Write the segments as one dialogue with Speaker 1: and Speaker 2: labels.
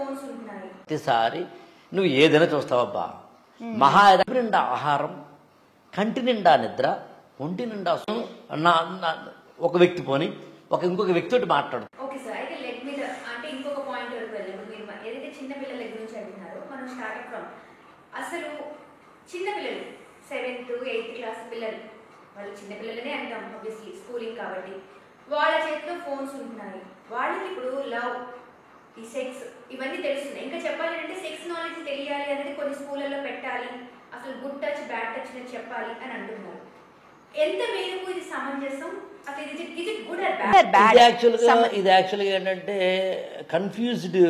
Speaker 1: Phones ఉంటున్నాయి.
Speaker 2: ప్రతిసారి నువ్వు ఏదైనా చూస్తావబ్బా. మహా నిండా ఆహారం, కంటి నిండా నిద్ర, ఒంటి నిండా ఒక వ్యక్తి పోని ఇంకొక వ్యక్తితో మాట్లాడు.
Speaker 1: ఓకే సార్, అయితే లెగ్ మీద అంటే ఇంకొక పాయింట్ వరకు వెళ్ళాము. మీరు ఏదైతే చిన్న పిల్లల లెగ్ నుంచి అడిగినారో మనం స్టార్ట్అప్ ఫ్రమ్ అసలు చిన్న పిల్లలు 7th 8th క్లాస్ పిల్లలు, వాళ్ళు చిన్న పిల్లలనే అంటాం ఆబ్వియస్లీ, స్కూలింగ్ కాబట్టి. వాళ్ళ చేతిలో ఫోన్స్ ఉంటున్నాయి. వాళ్ళకి ఇప్పుడు లవ్, ఈ సెక్స్ ఇవన్నీ తెలుస్తున్నాయి. ఇంకా చెప్పాలి అంటే సెక్స్ నాలెడ్జ్ తెలియాలి అనేది కొన్ని స్కూళ్ళల్లో పెట్టాలి, అసలు గుడ్ టచ్ బ్యాడ్ టచ్ అని చెప్పాలి అని అంటున్నారు. ఎంత మేరకు ఇది సమంజసం? అసలు ఇది గుడ్ ఆర్ బ్యాడ్?
Speaker 2: ఇది యాక్చువల్గా ఏంటంటే కన్ఫ్యూజ్డ్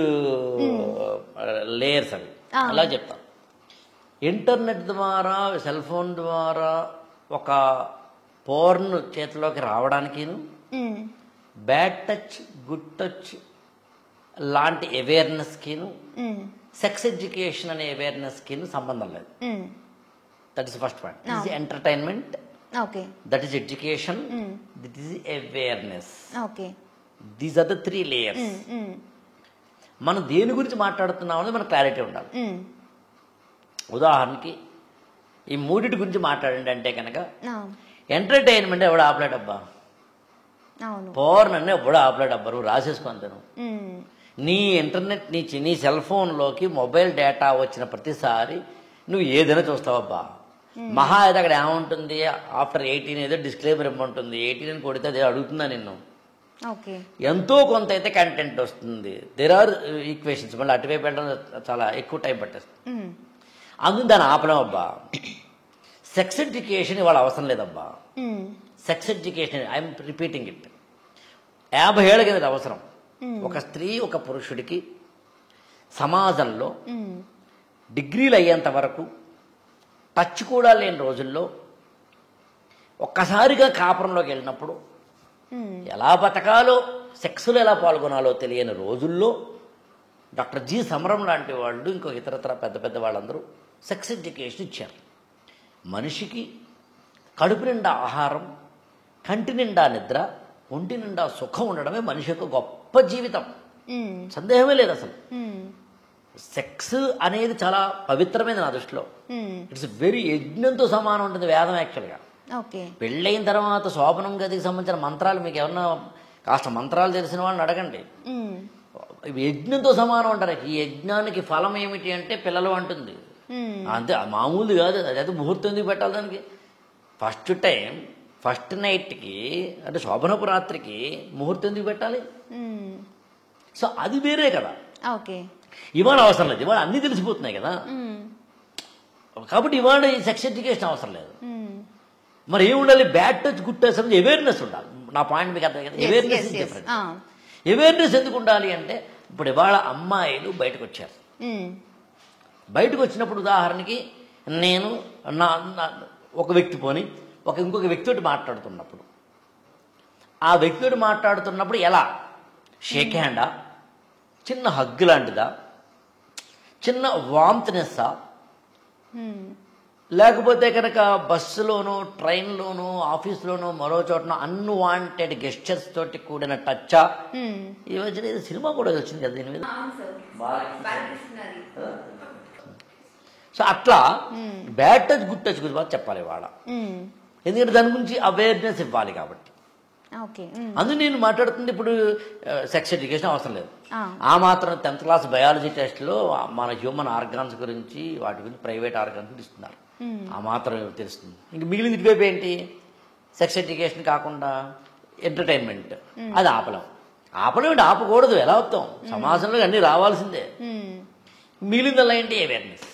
Speaker 2: లేయర్స్ అవి. అలా చెప్తాం. ఇంటర్నెట్ ద్వారా, సెల్ ఫోన్ ద్వారా ఒక పోర్న్ చేతిలోకి రావడానికిను, బ్యాడ్ టచ్ గుడ్ టచ్ లాంటి అవేర్నెస్కిను, సెక్స్ ఎడ్యుకేషన్ అనే అవేర్నెస్కిను సంబంధం లేదు. That is first point. This is entertainment, that is education, this is awareness. These are the 3 layers. మనం దేని గురించి మాట్లాడుతున్నాం అనేది మనకు క్లారిటీ ఉండాలి. ఉదాహరణకి ఈ మూడిటి గురించి మాట్లాడండి అంటే కనుక ఎంటర్టైన్మెంట్ ఎవడు ఆపలేడబ్బా, పోర్న్ అన్నీ ఎవడు ఆపలేడబ్బా, నువ్వు రాసేసుకుంటాను. నీ ఇంటర్నెట్ నీ సెల్ ఫోన్లోకి మొబైల్ డేటా వచ్చిన ప్రతిసారి నువ్వు ఏదైనా చూస్తావబ్బా. మహా అయితే అక్కడ ఏముంటుంది, ఆఫ్టర్ 18 ఏదో డిస్క్లైమర్ ఇవ్వమంటుంది. 18 అని కొడితే అదే అడుగుతున్నా నిన్ను. ఎంతో కొంత అయితే కంటెంట్ వస్తుంది. There are equations. మళ్ళీ అటువైపు వెళ్ళడం చాలా ఎక్కువ టైం పట్టేస్తుంది. అందుకు దాన్ని ఆపలేమబ్బా. సెక్స్ ఎడ్యుకేషన్ ఇవాళ అవసరం లేదబ్బా. Sex education, I'm repeating it, 50 ఏళ్ల కింద అవసరం. ఒక స్త్రీ ఒక పురుషుడికి సమాజంలో డిగ్రీలు అయ్యేంత వరకు టచ్ కూడా లేని రోజుల్లో ఒక్కసారిగా కాపురంలోకి వెళ్ళినప్పుడు ఎలా బతకాలో, సెక్స్లో ఎలా పాల్గొనాలో తెలియని రోజుల్లో డాక్టర్ జి సమరం లాంటి వాళ్ళు, ఇంకో ఇతరతర పెద్ద పెద్ద వాళ్ళందరూ సెక్స్ ఎడ్యుకేషన్ ఇచ్చారు. మనిషికి కడుపు నిండా ఆహారం, కంటి నిండా నిద్ర, ఒంటి నిండా సుఖం ఉండడమే మనిషి యొక్క గొప్ప జీవితం. సందేహమే లేదు అసలు. సెక్స్ అనేది చాలా పవిత్రమైనది నా దృష్టిలో. ఇట్స్ వెరీ యజ్ఞంతో సమానం ఉంటుంది వేదం యాక్చువల్గా. పెళ్ళైన తర్వాత శోభనం గదికి సంబంధించిన మంత్రాలు మీకు ఏమన్నా కాస్త మంత్రాలు తెలిసిన వాళ్ళని అడగండి. యజ్ఞంతో సమానం అంటారు. ఈ యజ్ఞానికి ఫలం ఏమిటి అంటే పిల్లలు అంటుంది. అంతే, మామూలు కాదు. అదైతే ముహూర్తం ఎందుకు పెట్టాలి దానికి? ఫస్ట్ టైం ఫస్ట్ నైట్కి అంటే శోభనపు రాత్రికి ముహూర్తం ఎందుకు పెట్టాలి? సో అది వేరే కదా. ఇవాళ అవసరం లేదు, ఇవాళ అన్నీ తెలిసిపోతున్నాయి కదా. కాబట్టి ఇవాళ ఈ సెక్స్ ఎడ్యుకేషన్ అవసరం లేదు. మరి ఏమి ఉండాలి? బ్యాడ్ టచ్ గుడ్ టచ్ అనేది అవేర్నెస్ ఉండాలి. నా పాయింట్ మీకు అర్థం కదా. Awareness is different. అవేర్నెస్ ఎందుకు ఉండాలి అంటే ఇప్పుడు ఇవాళ అమ్మాయిలు బయటకు వచ్చారు. బయటకు వచ్చినప్పుడు ఉదాహరణకి నేను ఒక వ్యక్తి పోని ఇంకొక వ్యక్తితో మాట్లాడుతున్నప్పుడు, ఆ వ్యక్తితో మాట్లాడుతున్నప్పుడు ఎలా షేక్ హ్యాండా, చిన్న హగ్ లాంటిదా, చిన్న వామ్త్నెస్సా, లేకపోతే కనుక బస్సులోనో ట్రైన్లోనో ఆఫీస్లోనో మరో చోటనో అన్వాంటెడ్ గెస్చర్స్ తోటి కూడిన టచ్చా? ఈ మధ్యన సినిమా కూడా వచ్చింది కదా దీని మీద. సో అట్లా బ్యాడ్ టచ్ గుడ్ టచ్ గురించి చెప్పాలి వాళ్ళ. ఎందుకంటే దాని గురించి అవేర్నెస్ ఇవ్వాలి కాబట్టి. అందుకు నేను మాట్లాడుతుంది ఇప్పుడు సెక్స్ ఎడ్యుకేషన్ అవసరం లేదు. ఆ మాత్రం 10th క్లాస్ బయాలజీ టెస్ట్లో మన హ్యూమన్ ఆర్గాన్స్ గురించి, వాటి గురించి, ప్రైవేట్ ఆర్గాన్స్ గురించి ఇస్తున్నారు. ఆ మాత్రం తెలుస్తుంది. ఇంక మిగిలిన ఇటువైపు ఏంటి? సెక్స్ ఎడ్యుకేషన్ కాకుండా ఎంటర్టైన్మెంట్. అది ఆపలేమంటే ఆపకూడదు. ఎలా ఆపుతాం? సమాజంలో అన్నీ రావాల్సిందే. మిగిలిందల్లా ఏంటి? అవేర్నెస్.